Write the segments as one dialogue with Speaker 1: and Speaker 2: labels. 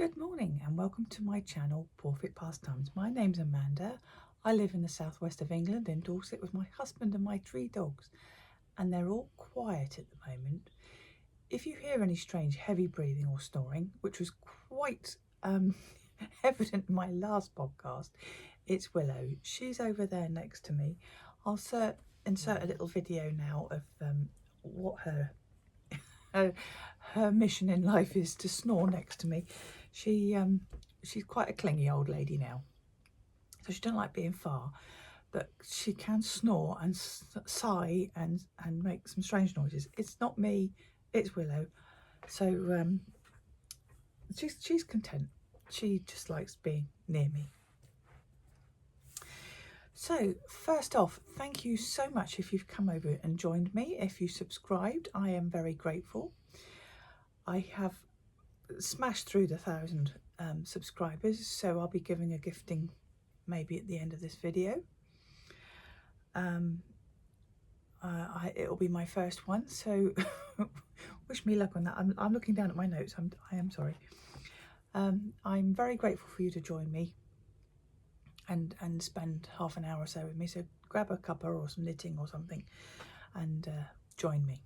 Speaker 1: Good morning and welcome to my channel PawfectPastimes. My name's Amanda. I live in the southwest of England in Dorset with my husband and my 3 dogs, and they're all quiet at the moment. If you hear any strange heavy breathing or snoring, which was quite evident in my last podcast, it's Willow. She's over there next to me. I'll insert a little video now of what her mission in life is to snore next to me. She's quite a clingy old lady now, so she don't like being far, but she can snore and sigh and make some strange noises. It's not me, it's Willow. So she's content. She just likes being near me. So first off, thank you so much if you've come over and joined me. If you subscribed, I am very grateful. I have smashed through the 1,000 subscribers, so I'll be giving a gifting maybe at the end of this video. It'll be my first one, so wish me luck on that. I'm looking down at my notes. I am sorry. I'm very grateful for you to join me and spend half an hour or so with me. So grab a cuppa or some knitting or something and join me.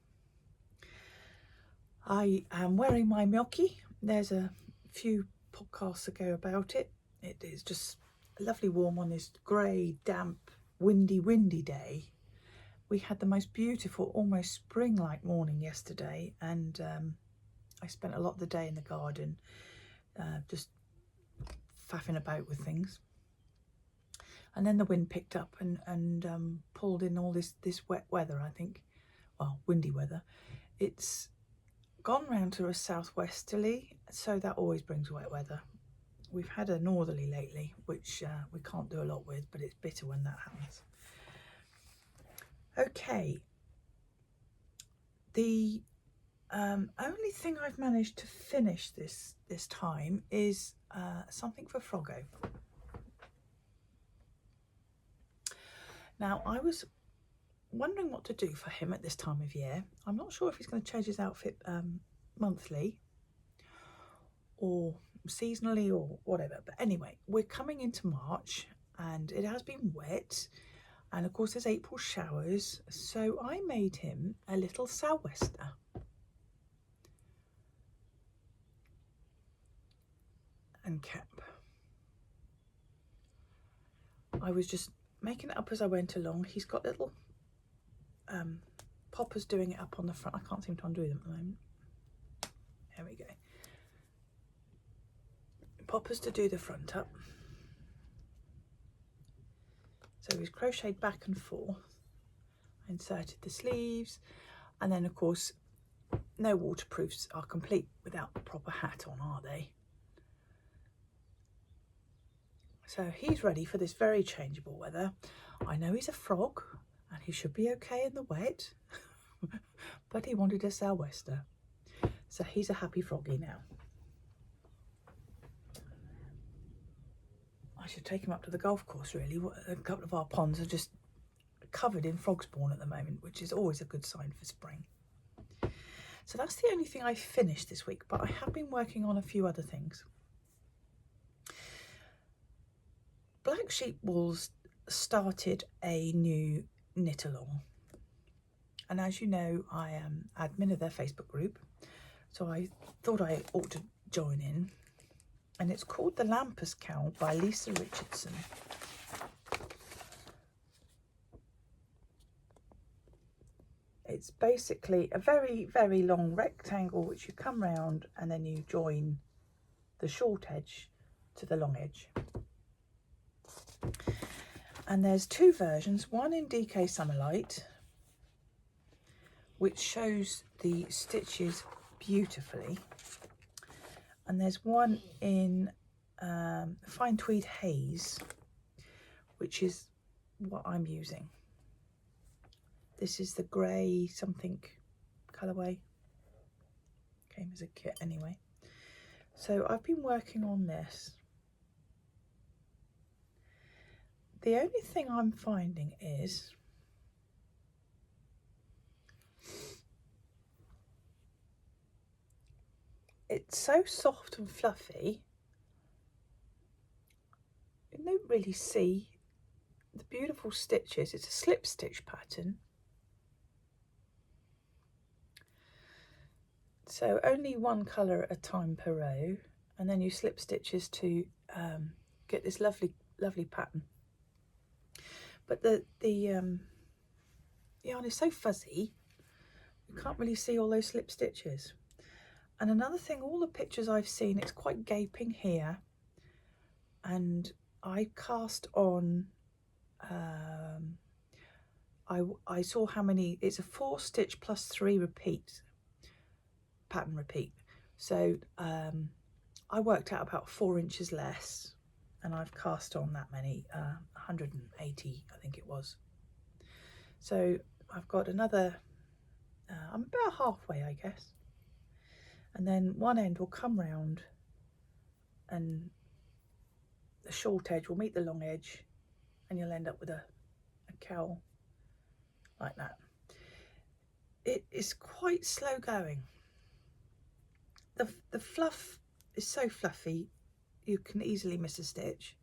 Speaker 1: I am wearing my Mökki. There's a few podcasts ago about it. It is just lovely warm on this grey, damp, windy day. We had the most beautiful, almost spring-like morning yesterday, and I spent a lot of the day in the garden just faffing about with things. And then the wind picked up and pulled in all this wet weather, I think. Well, windy weather. It's gone round to a southwesterly, so that always brings wet weather. We've had a northerly lately, which we can't do a lot with, but it's bitter when that happens. Okay, the only thing I've managed to finish this time is something for Frogo. Now, I was wondering what to do for him at this time of year. I'm not sure if he's going to change his outfit monthly or seasonally or whatever, but anyway, we're coming into March and it has been wet, and of course there's April showers, so I made him a little sou'wester. And cap. I was just making it up as I went along. He's got little poppers doing it up on the front. I can't seem to undo them at the moment. There we go. Poppers to do the front up. So he's crocheted back and forth. I inserted the sleeves, and then of course no waterproofs are complete without the proper hat on, are they? So he's ready for this very changeable weather. I know he's a frog and he should be okay in the wet, but he wanted a sou'wester. So he's a happy froggy now. I should take him up to the golf course really. A couple of our ponds are just covered in frog spawn at the moment, which is always a good sign for spring. So that's the only thing I finished this week, but I have been working on a few other things. Black Sheep Wools started a new knit along, and as you know, I am admin of their Facebook group, so I thought I ought to join in, and it's called the Lampas Cowl by Lisa Richardson. It's basically a very long rectangle which you come round and then you join the short edge to the long edge. And there's 2 versions, one in DK Summerlight, which shows the stitches beautifully, and there's one in Fine Tweed Haze, which is what I'm using. This is the grey something colourway, came as a kit anyway. So I've been working on this. The only thing I'm finding is it's so soft and fluffy don't really see the beautiful stitches. It's a slip stitch pattern. So only one colour at a time per row, and then you slip stitches to get this lovely pattern. But the yarn is so fuzzy, you can't really see all those slip stitches. And another thing, all the pictures I've seen, it's quite gaping here, and I cast on, I saw how many, it's a 4 stitch plus 3 repeat, pattern repeat. So I worked out about 4 inches less, and I've cast on that many, 180 I think it was. So I've got another, I'm about halfway I guess, and then one end will come round and the short edge will meet the long edge, and you'll end up with a cowl like that. It is quite slow going. The fluff is so fluffy you can easily miss a stitch.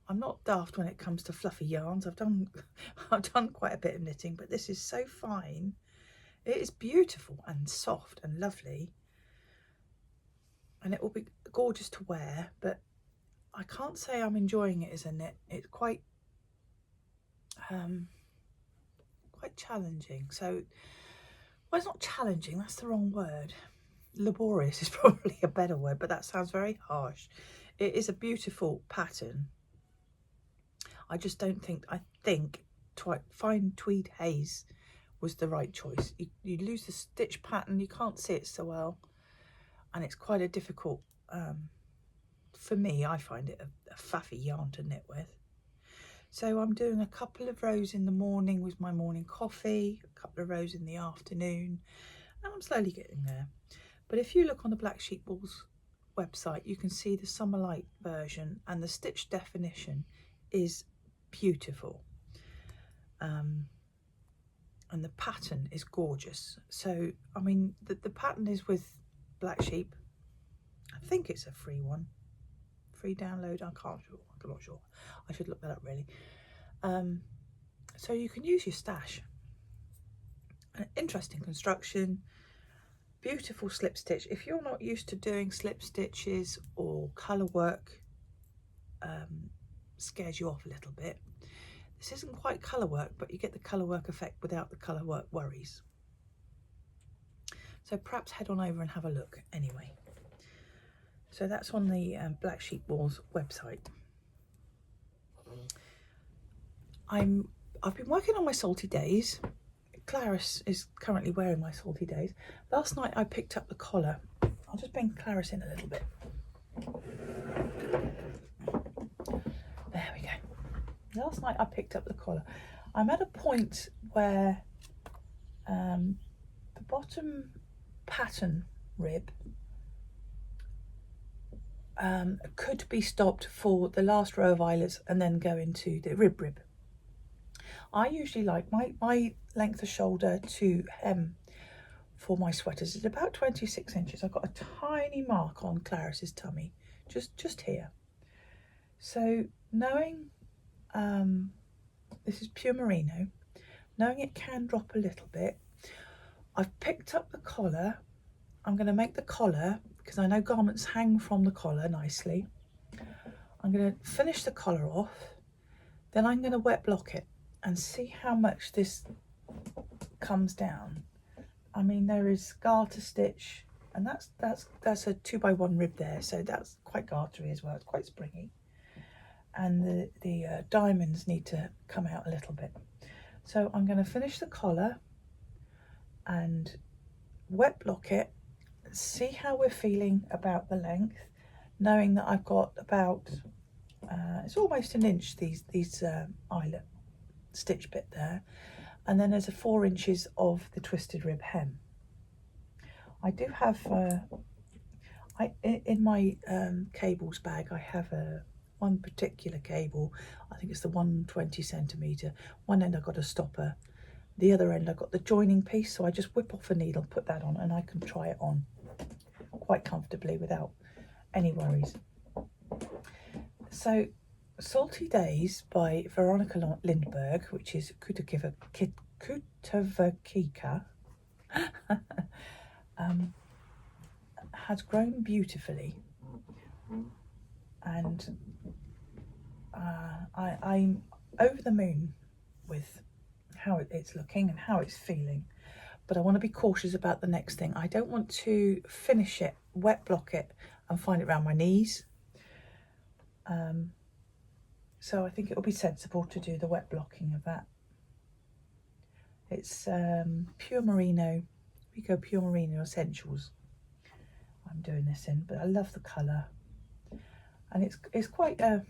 Speaker 1: I'm not daft when it comes to fluffy yarns. I've done quite a bit of knitting, but this is so fine. It is beautiful and soft and lovely, and it will be gorgeous to wear, but I can't say I'm enjoying it as a knit. It's quite challenging. So, well, it's not challenging, that's the wrong word. Laborious is probably a better word, but that sounds very harsh. It is a beautiful pattern. I just don't think, I think fine tweed haze was the right choice. You lose the stitch pattern, you can't see it so well, and it's quite a difficult, for me, I find it a faffy yarn to knit with. So I'm doing a couple of rows in the morning with my morning coffee, a couple of rows in the afternoon, and I'm slowly getting there. But if you look on the Black Sheep Wool's website, you can see the Summer Light version, and the stitch definition is beautiful. And the pattern is gorgeous. So, I mean, the pattern is with Black Sheep. I think it's a free one. Free download, I'm not sure. I should look that up really. So you can use your stash. An interesting construction, beautiful slip stitch. If you're not used to doing slip stitches, or colour work scares you off a little bit, this isn't quite colour work, but you get the colour work effect without the colour work worries. So perhaps head on over and have a look anyway. So that's on the Black Sheep Wool's website. I've been working on my Salty Days. Clarice is currently wearing my Salty Days. Last night I picked up the collar. I'll just bring Clarice in a little bit. There we go. Last night I picked up the collar. I'm at a point where the bottom pattern rib could be stopped for the last row of eyelets and then go into the rib. I usually like my length of shoulder to hem for my sweaters is about 26 inches. I've got a tiny mark on Clarice's tummy, just here. So knowing this is pure merino, knowing it can drop a little bit, I've picked up the collar. I'm going to make the collar, because I know garments hang from the collar nicely. I'm going to finish the collar off, then I'm going to wet block it and see how much this comes down. I mean, there is garter stitch, and that's a 2x1 rib there, so that's quite gartery as well. It's quite springy, and the diamonds need to come out a little bit. So I'm going to finish the collar and wet block it, see how we're feeling about the length, knowing that I've got about it's almost an inch, these eyelet stitch bit there, and then there's a 4 inches of the twisted rib hem. I do have in my cables bag, I have one particular cable. I think it's the 120 centimetre. One end I got a stopper, the other end I got the joining piece, so I just whip off a needle, put that on, and I can try it on quite comfortably without any worries. So Salty Days by Veronica Lindberg, which is Kutavakika, has grown beautifully, and I'm over the moon with how it's looking and how it's feeling. But I want to be cautious about the next thing. I don't want to finish it, wet block it, and find it around my knees. So I think it will be sensible to do the wet blocking of that. It's Pure Merino, Rico Pure Merino Essentials I'm doing this in, but I love the colour. And it's quite a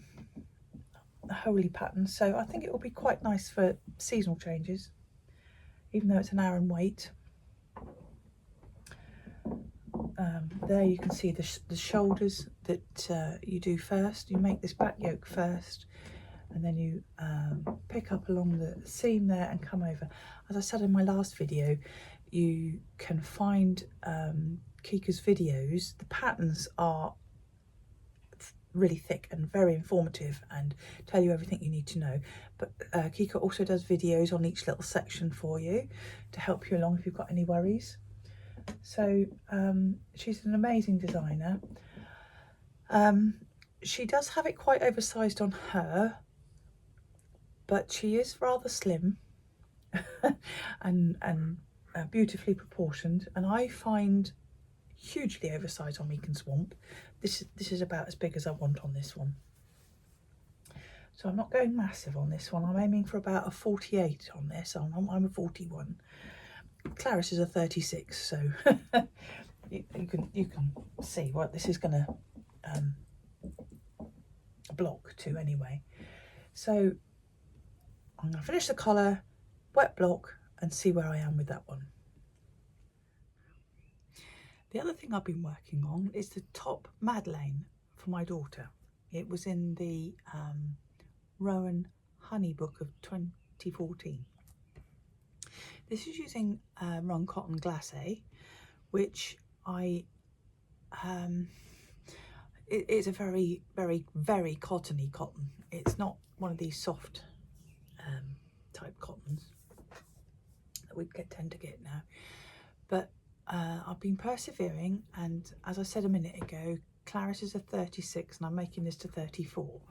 Speaker 1: holy pattern, so I think it will be quite nice for seasonal changes, even though it's an hour and wait. There you can see the shoulders that you do first. You make this back yoke first, and then you pick up along the seam there and come over. As I said in my last video, you can find Kika's videos. The patterns are really thick and very informative and tell you everything you need to know, but Kika also does videos on each little section for you to help you along if you've got any worries. So she's an amazing designer. She does have it quite oversized on her, but she is rather slim and beautifully proportioned, and I find hugely oversized on Meek and Swamp. This is about as big as I want on this one. So I'm not going massive on this one. I'm aiming for about a 48 on this. I'm a 41. Clarice is a 36, so you can see what this is going to block to anyway. So I'm going to finish the collar, wet block, and see where I am with that one. The other thing I've been working on is the top Madeline for my daughter. It was in the Rowan Honey book of 2014. This is using Run Cotton Glacé, which it's a very, very, very cottony cotton. It's not one of these soft type cottons that we tend to get now. But I've been persevering, and as I said a minute ago, Clarice is a 36 and I'm making this to 34.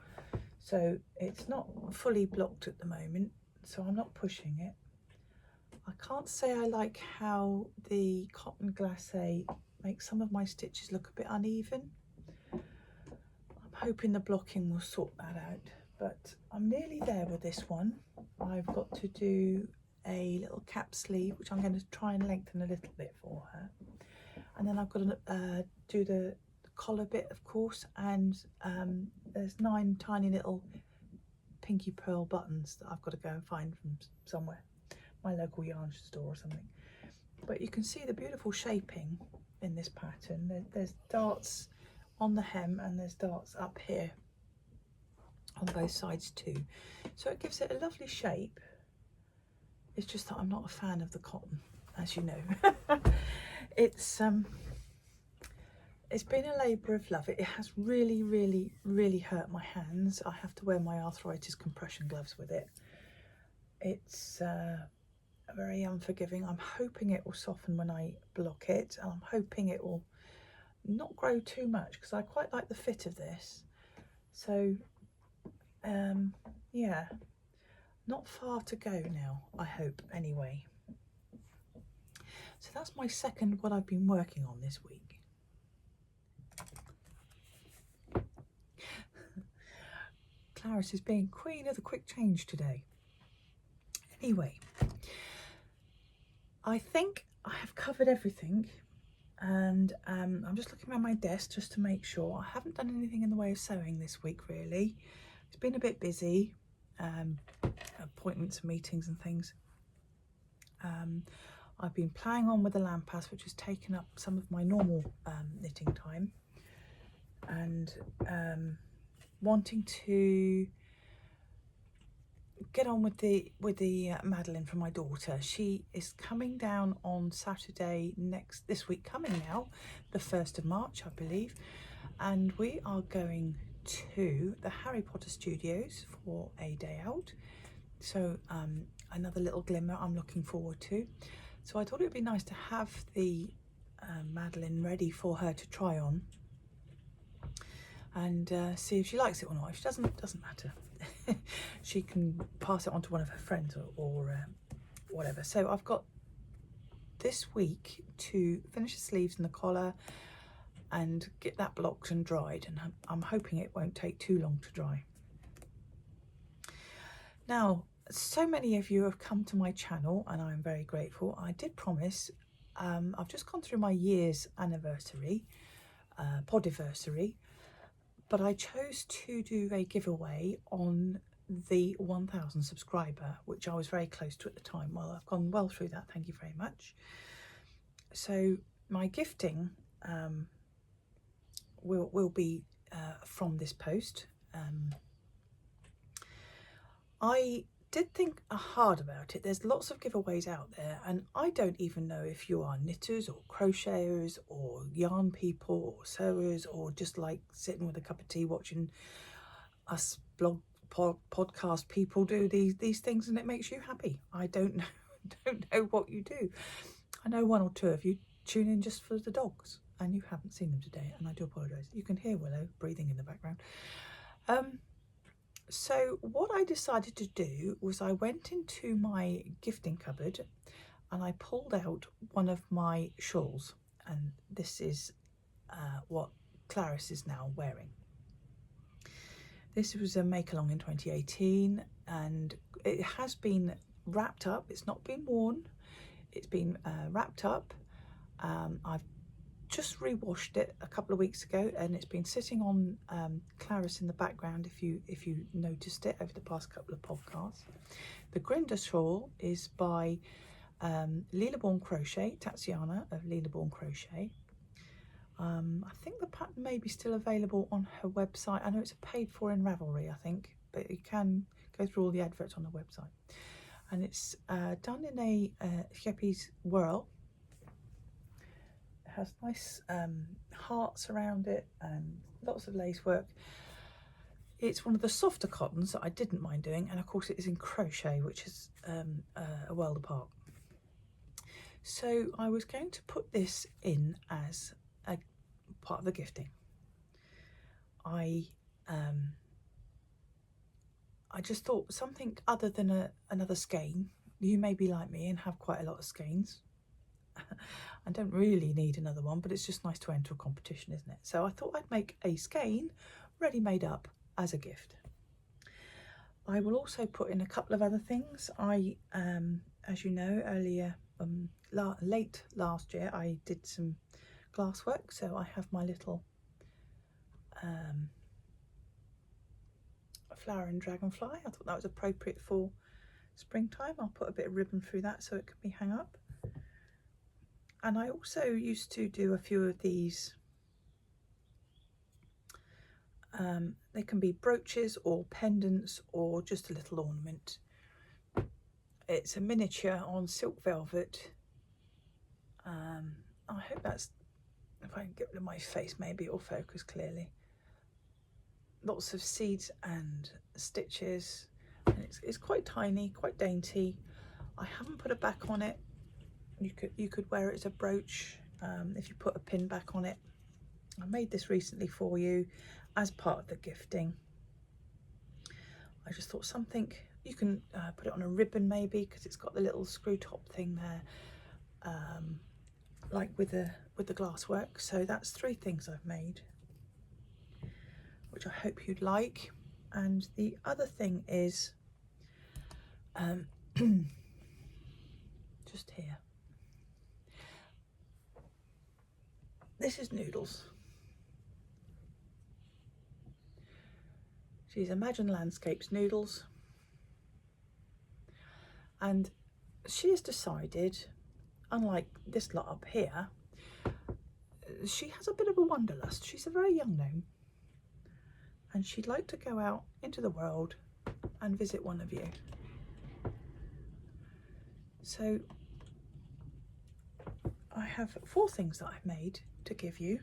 Speaker 1: So it's not fully blocked at the moment, so I'm not pushing it. I can't say I like how the cotton glacé makes some of my stitches look a bit uneven. I'm hoping the blocking will sort that out, but I'm nearly there with this one. I've got to do a little cap sleeve, which I'm going to try and lengthen a little bit for her, and then I've got to do the collar bit, of course, and there's 9 tiny little pinky pearl buttons that I've got to go and find from somewhere, my local yarn store or something. But you can see the beautiful shaping in this pattern. There's darts on the hem and there's darts up here on both sides too, so it gives it a lovely shape. It's just that I'm not a fan of the cotton, as you know. It's been a labour of love. It has really, really, really hurt my hands. I have to wear my arthritis compression gloves with it. It's very unforgiving. I'm hoping it will soften when I block it, and I'm hoping it will not grow too much because I quite like the fit of this. So yeah, not far to go now, I hope, anyway. So that's my second what I've been working on this week. Clarice is being queen of the quick change today. Anyway, I think I have covered everything, and I'm just looking around my desk just to make sure. I haven't done anything in the way of sewing this week, really. It's been a bit busy, appointments and meetings and things. I've been playing on with the lampas, which has taken up some of my normal knitting time, and wanting to get on with the Madeline for my daughter. She is coming down on Saturday this week coming now, the 1st of March, I believe, and we are going to the Harry Potter Studios for a day out. So another little glimmer I'm looking forward to. So I thought it would be nice to have the Madeline ready for her to try on and see if she likes it or not. If she doesn't matter. She can pass it on to one of her friends or whatever. So I've got this week to finish the sleeves and the collar and get that blocked and dried, and I'm hoping it won't take too long to dry. Now, so many of you have come to my channel and I'm very grateful. I did promise, I've just gone through my year's anniversary, podiversary, but I chose to do a giveaway on the 1000 subscriber, which I was very close to at the time. Well, I've gone well through that, thank you very much. So my gifting will be from this post. I did think hard about it. There's lots of giveaways out there, and I don't even know if you are knitters or crocheters or yarn people or sewers, or just like sitting with a cup of tea watching us podcast people do these things and it makes you happy. I don't know what you do. I know one or two of you tune in just for the dogs, and you haven't seen them today, and I do apologise. You can hear Willow breathing in the background. So what I decided to do was I went into my gifting cupboard and I pulled out one of my shawls, and this is what Clarice is now wearing. This was a make along in 2018, and it has been wrapped up. It's not been worn, it's been wrapped up. I've just re-washed it a couple of weeks ago, and it's been sitting on Clarice in the background if you noticed it over the past couple of podcasts. The Grinder shawl is by Leelaborn Crochet, Tatiana of Leelaborn Crochet. I think the pattern may be still available on her website. I know it's paid for in Ravelry, I think, but you can go through all the adverts on the website. And it's done in a Yeppies whirl. It has nice hearts around it and lots of lace work. It's one of the softer cottons that I didn't mind doing, and of course it is in crochet, which is a world apart. So I was going to put this in as a part of the gifting. I just thought something other than another skein. You may be like me and have quite a lot of skeins. I don't really need another one, but it's just nice to enter a competition, isn't it? So I thought I'd make a skein ready made up as a gift. I will also put in a couple of other things. I, as you know, earlier, late last year, I did some glass work. So I have my little flower and dragonfly. I thought that was appropriate for springtime. I'll put a bit of ribbon through that so it can be hung up. And I also used to do a few of these. They can be brooches or pendants or just a little ornament. It's a miniature on silk velvet. I hope that's, if I can get rid of my face, maybe it'll focus clearly. Lots of seeds and stitches, and it's quite tiny, quite dainty. I haven't put a back on it. You could wear it as a brooch if you put a pin back on it. I made this recently for you as part of the gifting. I just thought something, you can put it on a ribbon maybe, because it's got the little screw top thing there, like with the glass work. So that's 3 things I've made, which I hope you'd like. And the other thing is just here. This is Noodles. She's Imagine Landscapes Noodles, and she has decided, unlike this lot up here, she has a bit of a wanderlust. She's a very young gnome, and she'd like to go out into the world and visit one of you. So I have 4 things that I've made to give you.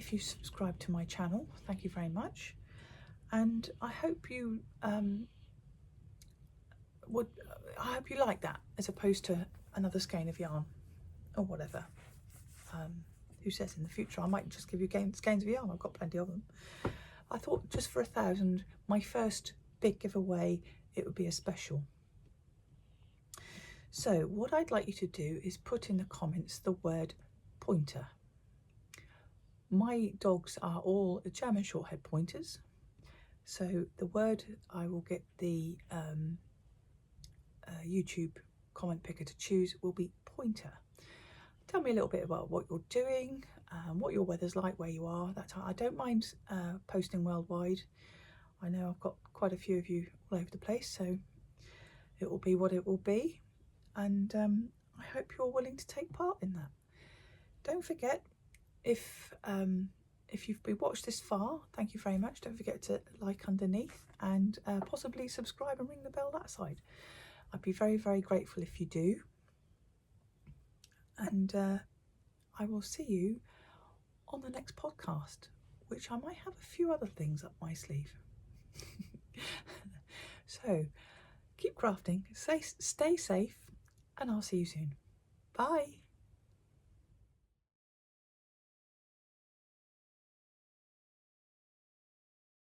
Speaker 1: if you subscribe to my channel. Thank you very much, and I hope you like that as opposed to another skein of yarn or whatever. Who says in the future I might just give you skeins of yarn. I've got plenty of them. I thought just for 1,000, my first big giveaway, it would be a special. So what I'd like you to do is put in the comments the word pointer. My dogs are all German Shorthair pointers, so the word I will get the YouTube comment picker to choose will be pointer. Tell me a little bit about what you're doing, what your weather's like where you are. I don't mind posting worldwide. I know I've got quite a few of you all over the place, so it will be what it will be, and I hope you're willing to take part in that. Don't forget, if you've been watched this far, thank you very much. Don't forget to like underneath and possibly subscribe and ring the bell that side. I'd be very, very grateful if you do. And I will see you on the next podcast, which I might have a few other things up my sleeve. So keep crafting, stay safe, and I'll see you soon. Bye.